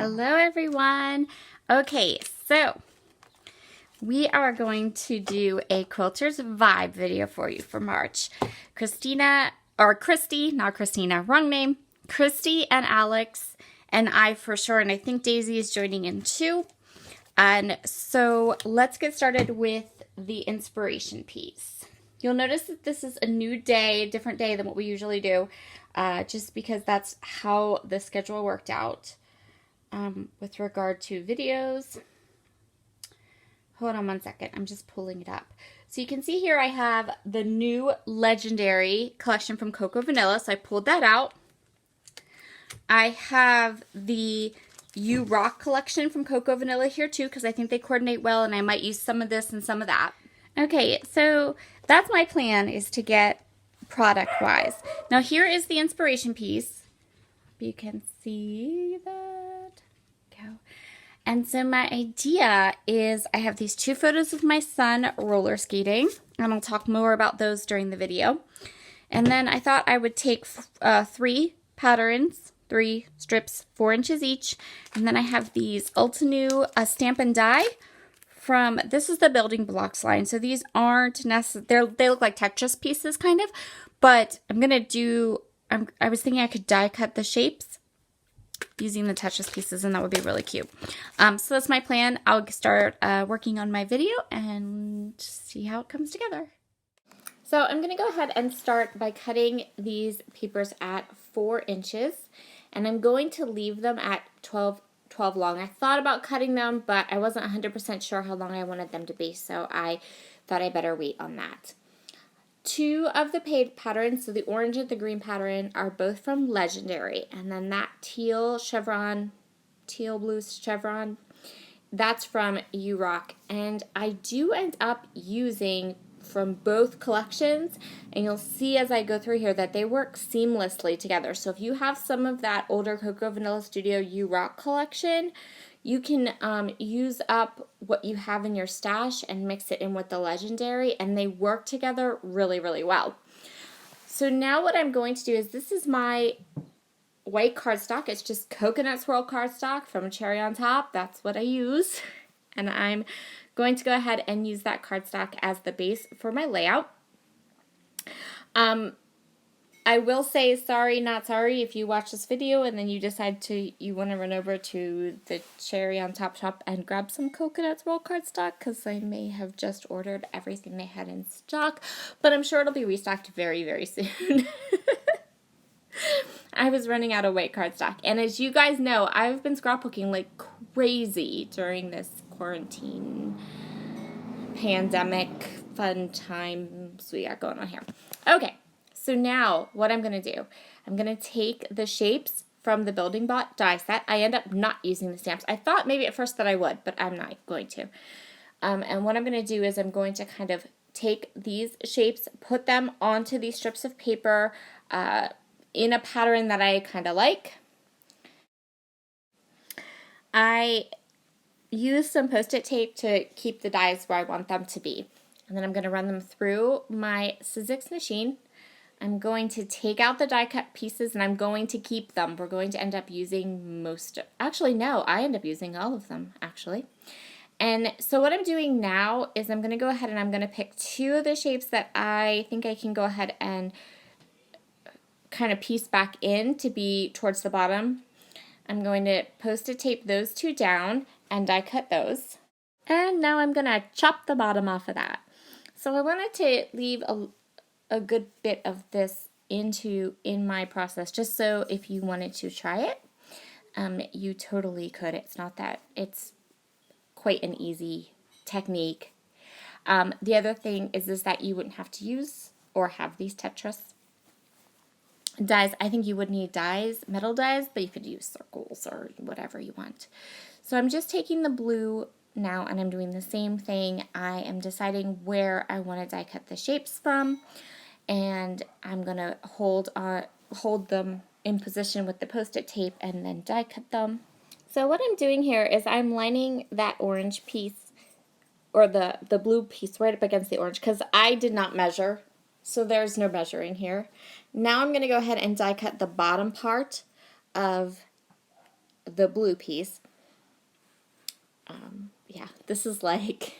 Hello everyone. Okay, so we are going to do a Quilters vibe video for you for March. Christy, not Christina, wrong name. Christy and Alex and I for sure, and I think Daisy is joining in too. And so let's get started with the inspiration piece. You'll notice that this is a new day, different day than what we usually do, just because that's how the schedule worked out. With regard to videos. Hold on one second. I'm just pulling it up. So you can see here I have the new Legendary collection from Cocoa Vanilla. So I pulled that out. I have the You Rock collection from Cocoa Vanilla here too because I think they coordinate well and I might use some of this and some of that. Okay, so that's my plan, is to get product-wise. Now here is the inspiration piece. You can see that. And so my idea is I have these two photos of my son roller skating, and I'll talk more about those during the video. And then I thought I would take three patterns, 3 strips, 4 inches each, and then I have these Ultinew Stamp and Die from, this is the building blocks line. So these aren't necessarily, they look like Tetris pieces kind of, but I'm gonna do, I was thinking I could die cut the shapes using the Tetris pieces, and that would be really cute. So that's my plan. I'll start working on my video and see how it comes together. So I'm going to go ahead and start by cutting these papers at 4 inches, and I'm going to leave them at 12 long. I thought about cutting them, but I wasn't 100% sure how long I wanted them to be, so I thought I better wait on that. 2 of the patterns, so the orange and the green pattern, are both from Legendary. And then that teal blue chevron, that's from You Rock. And I do end up using from both collections, and you'll see as I go through here that they work seamlessly together. So if you have some of that older Cocoa Vanilla Studio You Rock collection, you can use up what you have in your stash and mix it in with the Legendary, and they work together really, really well. So now what I'm going to do is, this is my white cardstock. It's just coconut swirl cardstock from Cherry on Top. That's what I use. And I'm going to go ahead and use that cardstock as the base for my layout. I will say sorry, not sorry, if you watch this video and then you decide you want to run over to the Cherry on Top shop and grab some coconut swirl cardstock, because I may have just ordered everything they had in stock, but I'm sure it'll be restocked very, very soon. I was running out of white cardstock, and as you guys know, I've been scrapbooking like crazy during this quarantine pandemic fun times we got going on here. Okay. So now what I'm going to do, I'm going to take the shapes from the building block die set. I end up not using the stamps. I thought maybe at first that I would, but I'm not going to. And what I'm going to do is I'm going to kind of take these shapes, put them onto these strips of paper in a pattern that I kind of like. I use some Post-it tape to keep the dies where I want them to be. And then I'm going to run them through my Sizzix machine. I'm going to take out the die cut pieces and I'm going to keep them. We're going to end up using I end up using all of them actually. And so what I'm doing now is I'm going to go ahead and I'm going to pick 2 of the shapes that I think I can go ahead and kind of piece back in to be towards the bottom. I'm going to Post-it tape those 2 down and die cut those. And now I'm going to chop the bottom off of that. So I wanted to leave a good bit of this in my process, just so if you wanted to try it, you totally could. It's quite an easy technique. The other thing is that you wouldn't have to use or have these Tetris dies. I think you would need dies, metal dies, but you could use circles or whatever you want. So I'm just taking the blue now and I'm doing the same thing. I am deciding where I want to die cut the shapes from, and I'm going to hold them in position with the Post-it tape and then die cut them. So what I'm doing here is I'm lining that orange piece, or the blue piece, right up against the orange, because I did not measure, so there's no measuring here. Now I'm going to go ahead and die cut the bottom part of the blue piece. Yeah, this is like,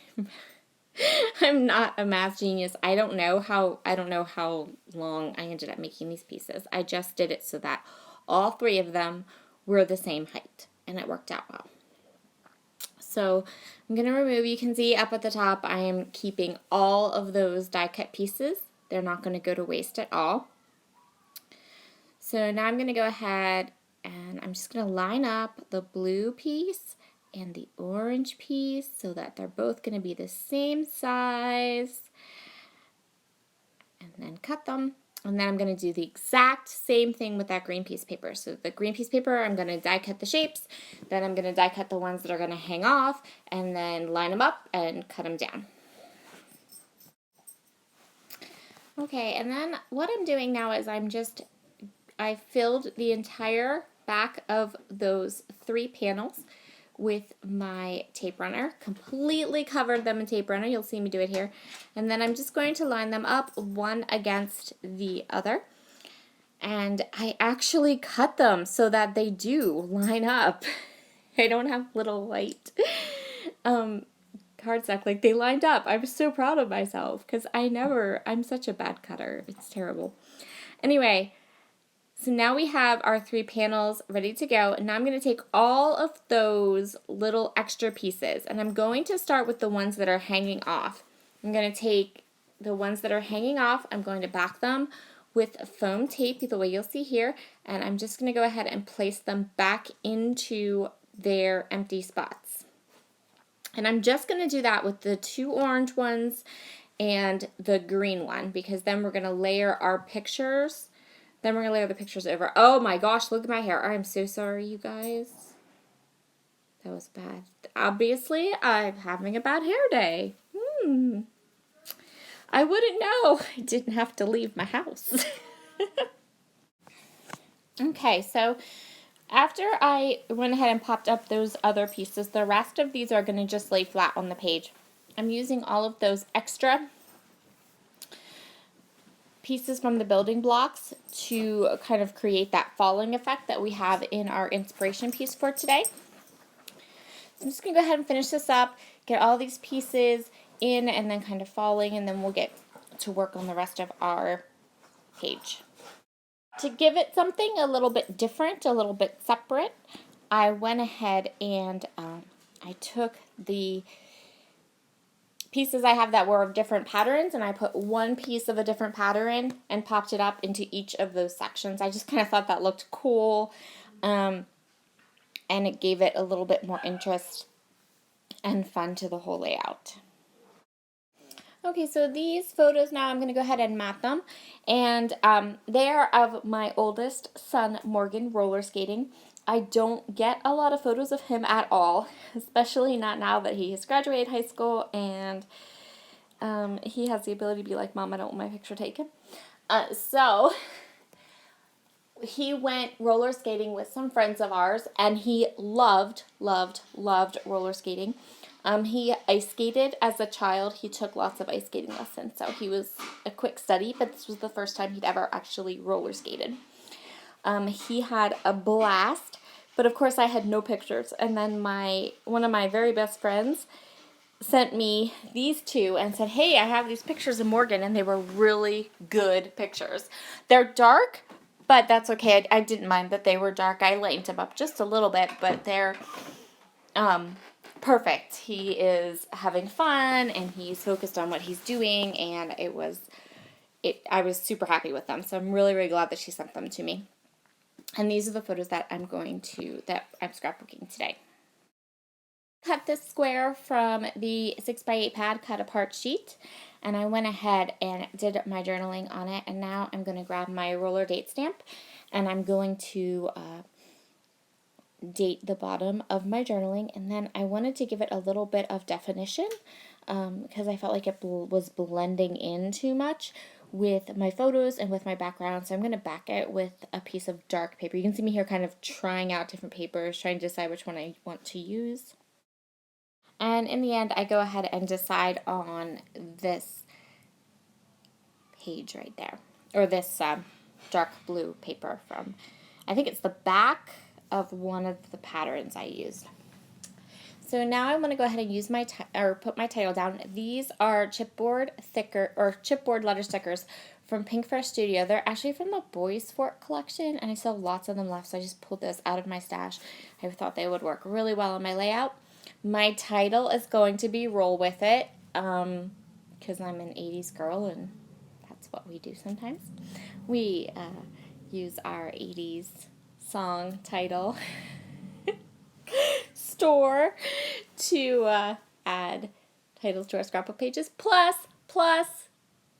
I'm not a math genius. I don't know how long I ended up making these pieces. I just did it so that all three of them were the same height, and it worked out well. So I'm going to remove, you can see up at the top, I am keeping all of those die cut pieces. They're not going to go to waste at all. So now I'm going to go ahead and I'm just going to line up the blue piece and the orange piece so that they're both going to be the same size, and then cut them. And then I'm going to do the exact same thing with that green piece of paper. So the green piece of paper, I'm going to die cut the shapes, then I'm going to die cut the ones that are going to hang off, and then line them up and cut them down. Okay, and then what I'm doing now is I filled the entire back of those 3 panels with my tape runner, completely covered them in tape runner. You'll see me do it here. And then I'm just going to line them up one against the other. And I actually cut them so that they do line up. I don't have little white cardstock, like they lined up. I was so proud of myself because I'm such a bad cutter. It's terrible. Anyway, so now we have our 3 panels ready to go, and now I'm going to take all of those little extra pieces, and I'm going to start with the ones that are hanging off. I'm going to take the ones that are hanging off, I'm going to back them with foam tape, the way you'll see here, and I'm just going to go ahead and place them back into their empty spots. And I'm just going to do that with the 2 orange ones and the green one, because then we're going to layer our pictures. Then we're going to layer the pictures over. Oh my gosh, look at my hair. I'm so sorry, you guys. That was bad. Obviously, I'm having a bad hair day. I wouldn't know. I didn't have to leave my house. Okay, so after I went ahead and popped up those other pieces, the rest of these are going to just lay flat on the page. I'm using all of those extra pieces from the building blocks to kind of create that falling effect that we have in our inspiration piece for today. I'm just going to go ahead and finish this up, get all these pieces in and then kind of falling, and then we'll get to work on the rest of our page. To give it something a little bit different, a little bit separate, I went ahead and I took the pieces I have that were of different patterns, and I put one piece of a different pattern and popped it up into each of those sections. I just kind of thought that looked cool, and it gave it a little bit more interest and fun to the whole layout. Okay, so these photos now, I'm going to go ahead and mat them, and they are of my oldest son, Morgan, roller skating. I don't get a lot of photos of him at all, especially not now that he has graduated high school and he has the ability to be like, Mom, I don't want my picture taken. So he went roller skating with some friends of ours, and he loved roller skating. He ice skated as a child. He took lots of ice skating lessons, so he was a quick study, but this was the first time he'd ever actually roller skated. He had a blast, but of course I had no pictures. And then one of my very best friends sent me these 2 and said, hey, I have these pictures of Morgan, and they were really good pictures. They're dark, but that's okay. I didn't mind that they were dark. I lightened them up just a little bit, but they're perfect. He is having fun, and he's focused on what he's doing, and I was super happy with them. So I'm really, really glad that she sent them to me. And these are the photos that I'm scrapbooking today. Cut this square from the 6x8 pad cut apart sheet, and I went ahead and did my journaling on it, and now I'm going to grab my roller date stamp, and I'm going to date the bottom of my journaling, and then I wanted to give it a little bit of definition because I felt like it was blending in too much with my photos and with my background, so I'm going to back it with a piece of dark paper. You can see me here kind of trying out different papers, trying to decide which one I want to use. And in the end, I go ahead and decide on this page right there, or this dark blue paper from, I think it's the back of one of the patterns I used. So now I want to go ahead and use my put my title down. These are chipboard letter stickers from Pink Fresh Studio. They're actually from the Boys Fort collection, and I still have lots of them left, so I just pulled those out of my stash. I thought they would work really well on my layout. My title is going to be Roll With It, because I'm an 80s girl, and that's what we do sometimes. We use our 80s song title store to add titles to our scrapbook pages. Plus,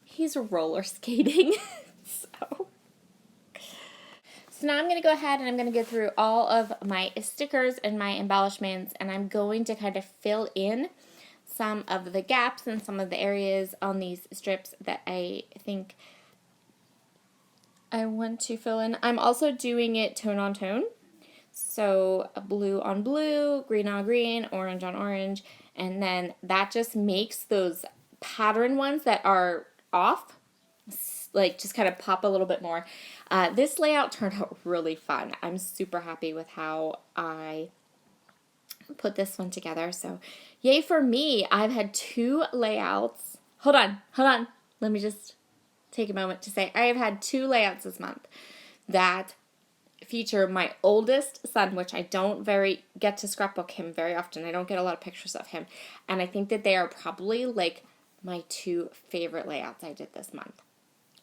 he's roller skating. So now I'm going to go ahead and I'm going to go through all of my stickers and my embellishments, and I'm going to kind of fill in some of the gaps and some of the areas on these strips that I think I want to fill in. I'm also doing it tone on tone. So blue on blue, green on green, orange on orange, and then that just makes those pattern ones that are off, like, just kind of pop a little bit more. This layout turned out really fun. I'm super happy with how I put this one together. So yay for me. I've had 2 layouts. Hold on. Let me just take a moment to say I have had 2 layouts this month that feature my oldest son, which I don't get to scrapbook him very often. I don't get a lot of pictures of him. And I think that they are probably like my 2 favorite layouts I did this month.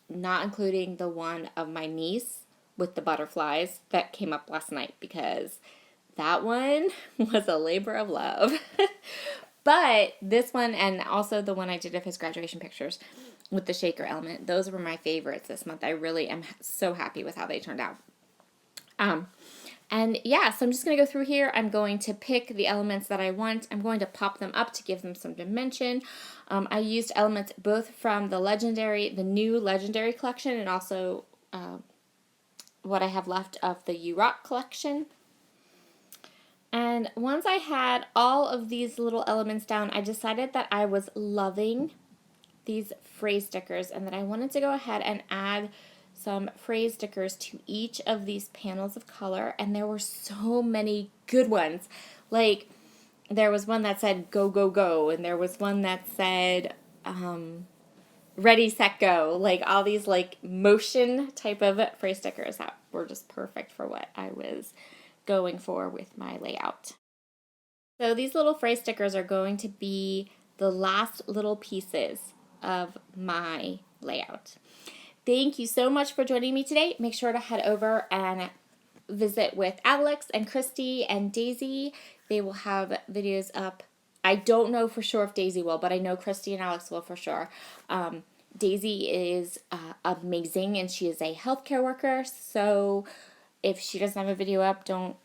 Not including the one of my niece with the butterflies that came up last night, because that one was a labor of love. But this one, and also the one I did of his graduation pictures with the shaker element, those were my favorites this month. I really am so happy with how they turned out. And yeah, so I'm just going to go through here. I'm going to pick the elements that I want. I'm going to pop them up to give them some dimension. I used elements both from the new Legendary collection, and also what I have left of the U-Rock collection. And once I had all of these little elements down, I decided that I was loving these phrase stickers and that I wanted to go ahead and add some phrase stickers to each of these panels of color, and there were so many good ones. Like, there was one that said go, go, go, and there was one that said ready, set, go. Like, all these like motion type of phrase stickers that were just perfect for what I was going for with my layout. So these little phrase stickers are going to be the last little pieces of my layout. Thank you so much for joining me today. Make sure to head over and visit with Alex and Christy and Daisy. They will have videos up. I don't know for sure if Daisy will, but I know Christy and Alex will for sure. Daisy is amazing, and she is a healthcare worker, so if she doesn't have a video up, don't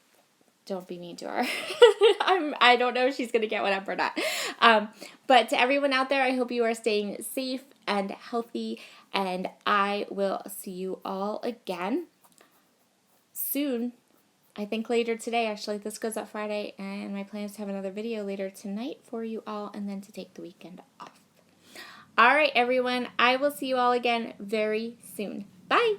be mean to her. I don't know if she's going to get one up or not. But to everyone out there, I hope you are staying safe and healthy, and I will see you all again soon. I think later today, actually. This goes up Friday, and my plan is to have another video later tonight for you all, and then to take the weekend off. All right, everyone. I will see you all again very soon. Bye.